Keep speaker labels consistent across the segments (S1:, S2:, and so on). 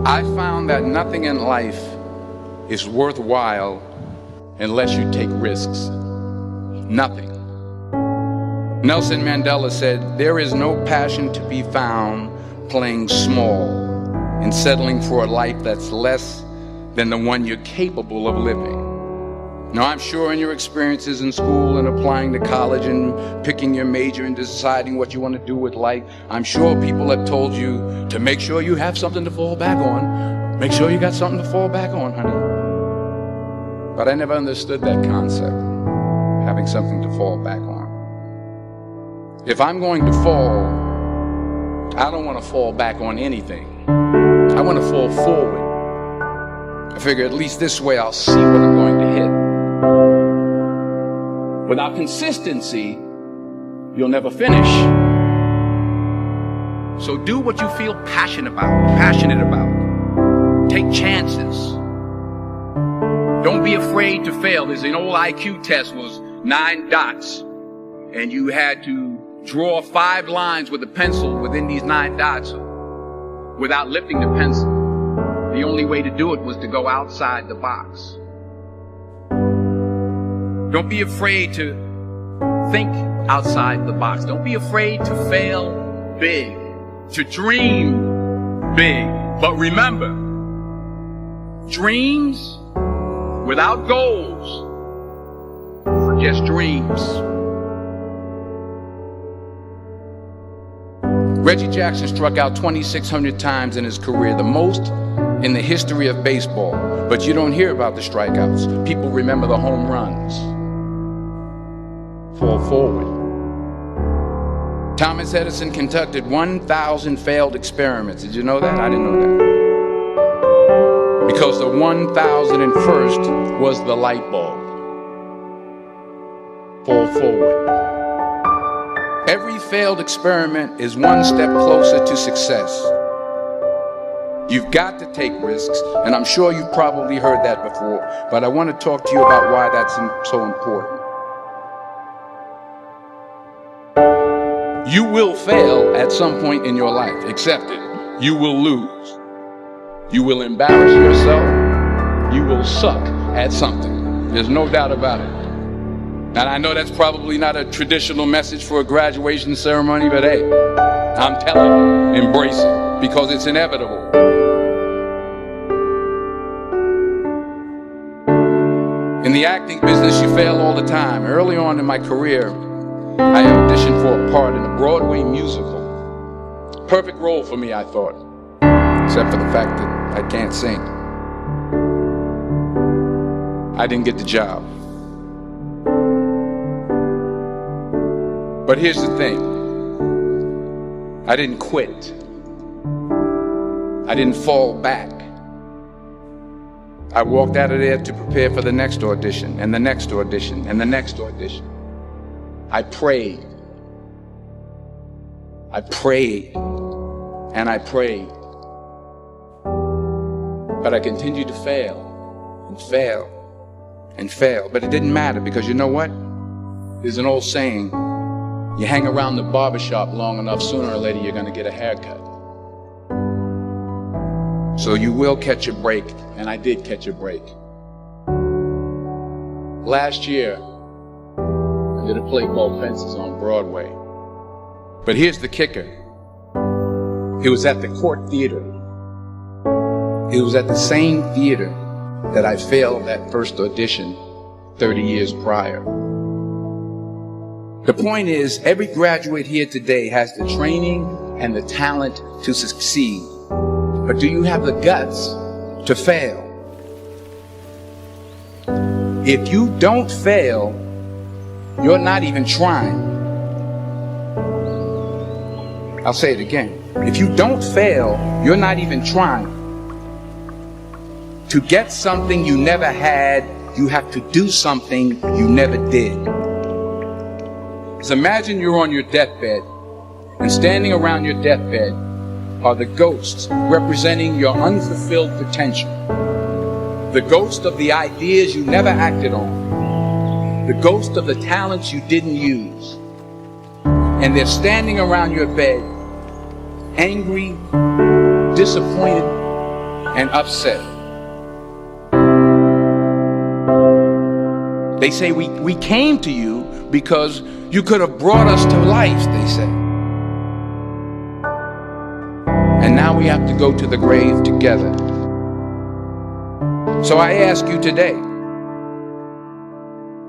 S1: I found that nothing in life is worthwhile unless you take risks. Nothing. Nelson Mandela said, "There is no passion to be found playing small and settling for a life that's less than the one you're capable of living." Now, I'm sure in your experiences in school and applying to college and picking your major and deciding what you want to do with life, I'm sure people have told you to make sure you have something to fall back on. Make sure you got something to fall back on, honey. But I never understood that concept, having something to fall back on. If I'm going to fall, I don't want to fall back on anything. I want to fall forward. I figure at least this way I'll see what I'm going to hit. Without consistency, you'll never finish. So do what you feel passionate about. Take chances. Don't be afraid to fail. There's an old IQ test, was 9 dots, and you had to draw 5 lines with a pencil within these 9 dots without lifting the pencil. The only way to do it was to go outside the box. Don't be afraid to think outside the box. Don't be afraid to fail big, to dream big. But remember, dreams without goals are just dreams. Reggie Jackson struck out 2,600 times in his career, the most in the history of baseball. But you don't hear about the strikeouts. People remember the home runs. Fall forward. Thomas Edison conducted 1,000 failed experiments. Did you know that? I didn't know that. Because the 1,001st was the light bulb. Fall forward. Every failed experiment is one step closer to success. You've got to take risks, and I'm sure you've probably heard that before, but I want to talk to you about why that's so important. You will fail at some point in your life. Accept it. You will lose. You will embarrass yourself. You will suck at something. There's no doubt about it. And I know that's probably not a traditional message for a graduation ceremony, but hey, I'm telling you, embrace it, because it's inevitable. In the acting business, you fail all the time. Early on in my career, I auditioned for a part in a Broadway musical. Perfect role for me, I thought, except for the fact that I can't sing. I didn't get the job. But here's the thing. I didn't quit. I didn't fall back. I walked out of there to prepare for the next audition, and the next audition, and the next audition. I prayed. I prayed. And I prayed. But I continued to fail, and fail, and fail. But it didn't matter, because you know what? There's an old saying, you hang around the barbershop long enough, sooner or later you're going to get a haircut. So you will catch a break, and I did catch a break. Last year, I did a play called Fences on Broadway. But here's the kicker. It was at the Court Theater. It was at the same theater that I failed that first audition 30 years prior. The point is, every graduate here today has the training and the talent to succeed. But do you have the guts to fail? If you don't fail, you're not even trying. I'll say it again. If you don't fail, you're not even trying. To get something you never had, you have to do something you never did. So imagine you're on your deathbed, and standing around your deathbed are the ghosts representing your unfulfilled potential. The ghost of the ideas you never acted on. The ghost of the talents you didn't use. And they're standing around your bed, angry, disappointed, and upset. They say we came to you because you could have brought us to life, they say. And now we have to go to the grave together. So I ask you today,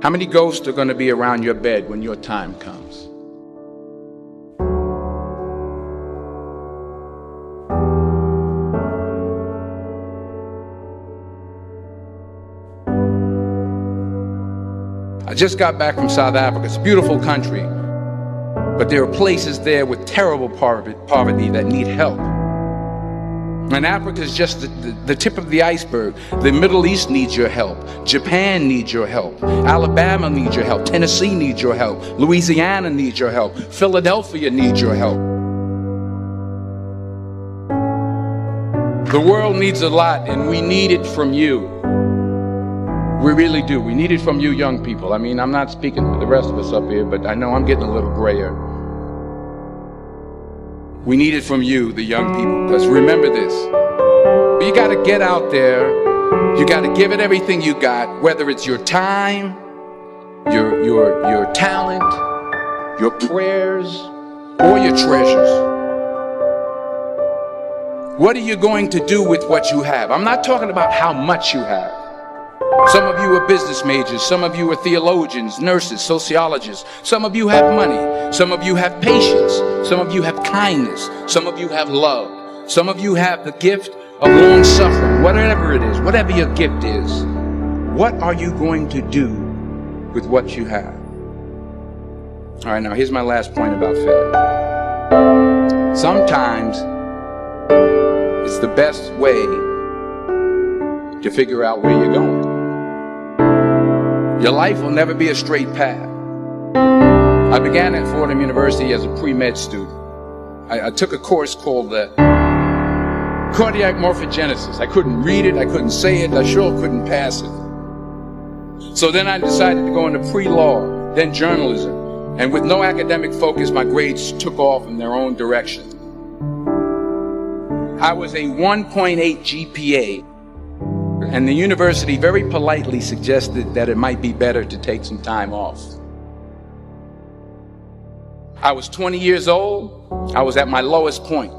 S1: how many ghosts are going to be around your bed when your time comes? I just got back from South Africa. It's a beautiful country, but there are places there with terrible poverty that need help. And Africa is just the tip of the iceberg. The Middle East needs your help. Japan needs your help. Alabama needs your help. Tennessee needs your help. Louisiana needs your help. Philadelphia needs your help. The world needs a lot, and we need it from you. We really do. We need it from you young people. I mean, I'm not speaking for the rest of us up here, but I know I'm getting a little grayer. We need it from you, the young people, because remember this. You got to get out there. You got to give it everything you got, whether it's your time, your talent, your prayers, or your treasures. What are you going to do with what you have? I'm not talking about how much you have. Some of you are business majors, some of you are theologians, nurses, sociologists. Some of you have money, some of you have patience, some of you have kindness, some of you have love, some of you have the gift of long suffering. Whatever it is, whatever your gift is, what are you going to do with what you have? All right, now here's my last point about failure. Sometimes it's the best way to figure out where you're going. Your life will never be a straight path. I began at Fordham University as a pre-med student. I took a course called cardiac morphogenesis. I couldn't read it, I couldn't say it, I sure couldn't pass it. So then I decided to go into pre-law, then journalism. And with no academic focus, my grades took off in their own direction. I was a 1.8 GPA. And the university very politely suggested that it might be better to take some time off. I was 20 years old. I was at my lowest point.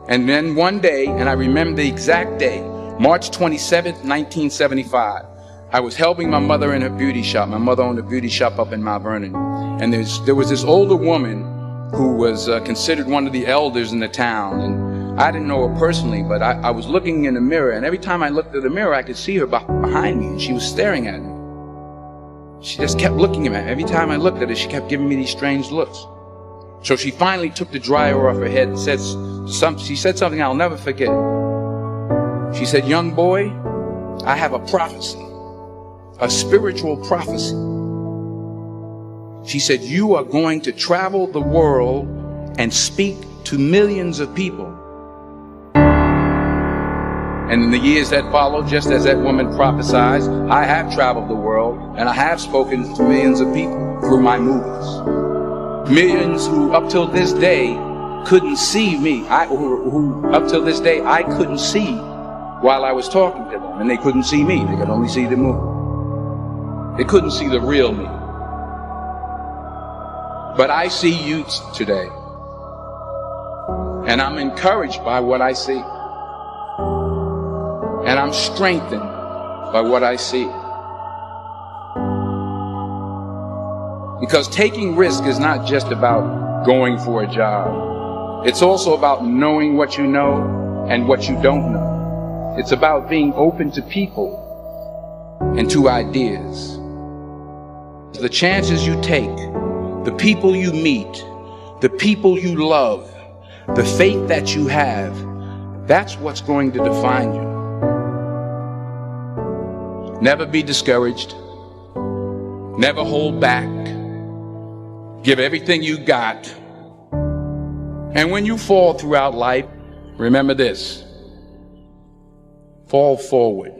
S1: And then one day, and I remember the exact day, March 27th, 1975, I was helping my mother in her beauty shop. My mother owned a beauty shop up in Mount Vernon. And there was this older woman who was considered one of the elders in the town. And I didn't know her personally, but I was looking in the mirror, and every time I looked at the mirror, I could see her behind me, and she was staring at me. She just kept looking at me. Every time I looked at her, she kept giving me these strange looks. So she finally took the dryer off her head and she said something I'll never forget. She said, "Young boy, I have a prophecy, a spiritual prophecy." She said, "You are going to travel the world and speak to millions of people." And in the years that followed, just as that woman prophesied, I have traveled the world and I have spoken to millions of people through my movies. Millions who up till this day couldn't see me. Who up till this day I couldn't see while I was talking to them. And they couldn't see me. They could only see the movie. They couldn't see the real me. But I see you today. And I'm encouraged by what I see. And I'm strengthened by what I see. Because taking risk is not just about going for a job. It's also about knowing what you know and what you don't know. It's about being open to people and to ideas. The chances you take, the people you meet, the people you love, the faith that you have, that's what's going to define you. Never be discouraged. Never hold back. Give everything you got. And when you fall throughout life, remember this: fall forward.